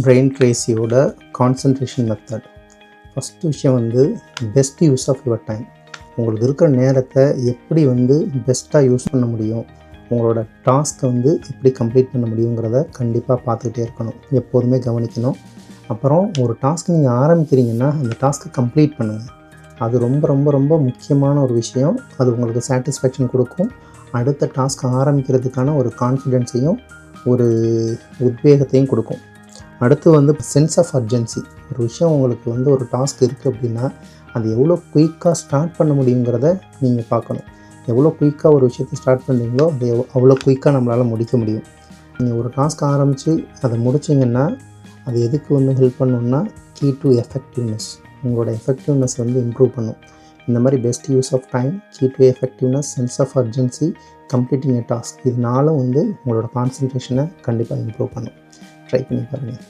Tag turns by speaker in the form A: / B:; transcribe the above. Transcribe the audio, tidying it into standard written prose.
A: Brain ட்ரேசியோட concentration method. First விஷயம் வந்து best use of your time. உங்களுக்கு இருக்கிற நேரத்தை எப்படி பெஸ்ட்டாக யூஸ் பண்ண முடியும், உங்களோட டாஸ்க்கை எப்படி கம்ப்ளீட் பண்ண முடியுங்கிறத கண்டிப்பாக பார்த்துக்கிட்டே இருக்கணும், எப்போதுமே கவனிக்கணும். அப்புறம் ஒரு டாஸ்க் நீங்கள் ஆரம்பிக்கிறீங்கன்னா அந்த டாஸ்க்கை கம்ப்ளீட் பண்ணுங்கள். அது ரொம்ப ரொம்ப ரொம்ப முக்கியமான ஒரு விஷயம். அது உங்களுக்கு சாட்டிஸ்ஃபேக்ஷன் கொடுக்கும். அடுத்த டாஸ்க் ஆரம்பிக்கிறதுக்கான ஒரு கான்ஃபிடென்ஸையும் ஒரு உத்வேகத்தையும் கொடுக்கும். அடுத்து சென்ஸ் ஆஃப் அர்ஜென்சி. ஒரு விஷயம் உங்களுக்கு ஒரு டாஸ்க் இருக்குது அப்படின்னா அது எவ்வளோ குயிக்காக ஸ்டார்ட் பண்ண முடியுங்கிறத நீங்கள் பார்க்கணும். எவ்வளோ குயிக்காக ஒரு விஷயத்தை ஸ்டார்ட் பண்ணுறீங்களோ அது அவ்வளோ குயிக்காக நம்மளால் முடிக்க முடியும். நீங்கள் ஒரு டாஸ்க் ஆரம்பித்து அதை முடிச்சிங்கன்னா அது எதுக்கு ஹெல்ப் பண்ணணுன்னா கீ டு எஃபெக்டிவ்னஸ். உங்களோட எஃபெக்டிவ்னஸ் இம்ப்ரூவ் பண்ணும். இந்த மாதிரி best use of time, key to effectiveness, sense of urgency, completing a task, இதனால உங்களோட கான்சன்ட்ரேஷனை கண்டிப்பாக இம்ப்ரூவ் பண்ணும். ட்ரை பண்ணி பாருங்கள்.